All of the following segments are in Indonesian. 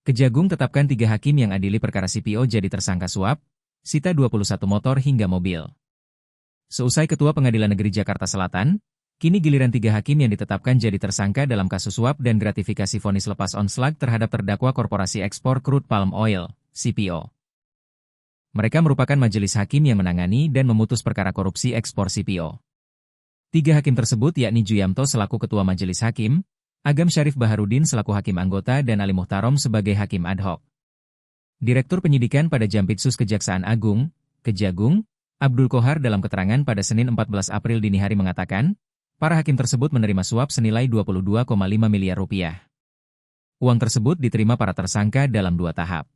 Kejagung tetapkan 3 hakim yang adili perkara CPO jadi tersangka suap, sita 21 motor hingga mobil. Seusai Ketua Pengadilan Negeri Jakarta Selatan, kini giliran 3 hakim yang ditetapkan jadi tersangka dalam kasus suap dan gratifikasi vonis lepas onslag terhadap terdakwa Korporasi Ekspor Crude Palm Oil, CPO. Mereka merupakan majelis hakim yang menangani dan memutus perkara korupsi ekspor CPO. 3 hakim tersebut yakni Juyamto selaku Ketua Majelis Hakim, Agam Syarif Baharudin selaku Hakim Anggota dan Ali Muhtarom sebagai Hakim Ad Hoc. Direktur Penyidikan pada Jampitsus Kejaksaan Agung, Kejagung, Abdul Kohar dalam keterangan pada Senin 14 April dini hari mengatakan, para hakim tersebut menerima suap senilai 22,5 miliar rupiah. Uang tersebut diterima para tersangka dalam 2 tahap.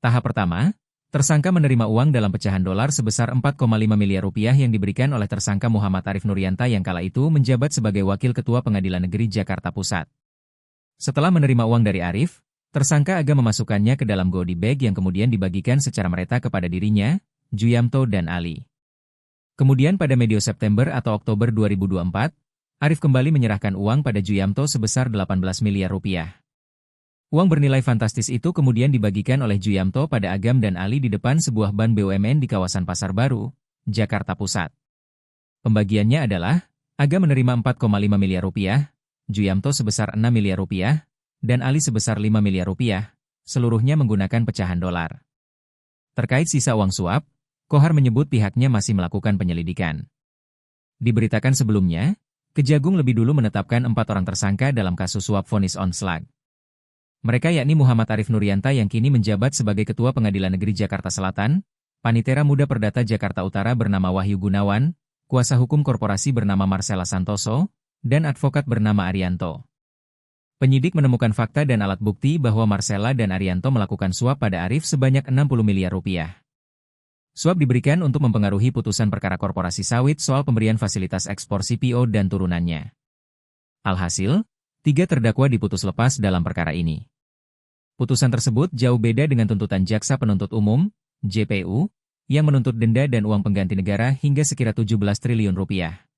Tahap pertama, tersangka menerima uang dalam pecahan dolar sebesar 4,5 miliar rupiah yang diberikan oleh tersangka Muhammad Arif Nurianta yang kala itu menjabat sebagai Wakil Ketua Pengadilan Negeri Jakarta Pusat. Setelah menerima uang dari Arif, tersangka Agam memasukkannya ke dalam goodie bag yang kemudian dibagikan secara merata kepada dirinya, Juyamto dan Ali. Kemudian pada medio September atau Oktober 2024, Arif kembali menyerahkan uang pada Juyamto sebesar 18 miliar rupiah. Uang bernilai fantastis itu kemudian dibagikan oleh Juyamto pada Agam dan Ali di depan sebuah ban BUMN di kawasan Pasar Baru, Jakarta Pusat. Pembagiannya adalah, Agam menerima 4,5 miliar rupiah, Juyamto sebesar 6 miliar rupiah, dan Ali sebesar 5 miliar rupiah, seluruhnya menggunakan pecahan dolar. Terkait sisa uang suap, Kohar menyebut pihaknya masih melakukan penyelidikan. Diberitakan sebelumnya, Kejagung lebih dulu menetapkan 4 orang tersangka dalam kasus suap vonis onslag. Mereka yakni Muhammad Arif Nurianta yang kini menjabat sebagai Ketua Pengadilan Negeri Jakarta Selatan, Panitera Muda Perdata Jakarta Utara bernama Wahyu Gunawan, kuasa hukum korporasi bernama Marcella Santoso, dan advokat bernama Arianto. Penyidik menemukan fakta dan alat bukti bahwa Marcella dan Arianto melakukan suap pada Arif sebanyak 60 miliar rupiah. Suap diberikan untuk mempengaruhi putusan perkara korporasi sawit soal pemberian fasilitas ekspor CPO dan turunannya. Alhasil, 3 terdakwa diputus lepas dalam perkara ini. Putusan tersebut jauh beda dengan tuntutan Jaksa Penuntut Umum, JPU, yang menuntut denda dan uang pengganti negara hingga sekira 17 triliun rupiah.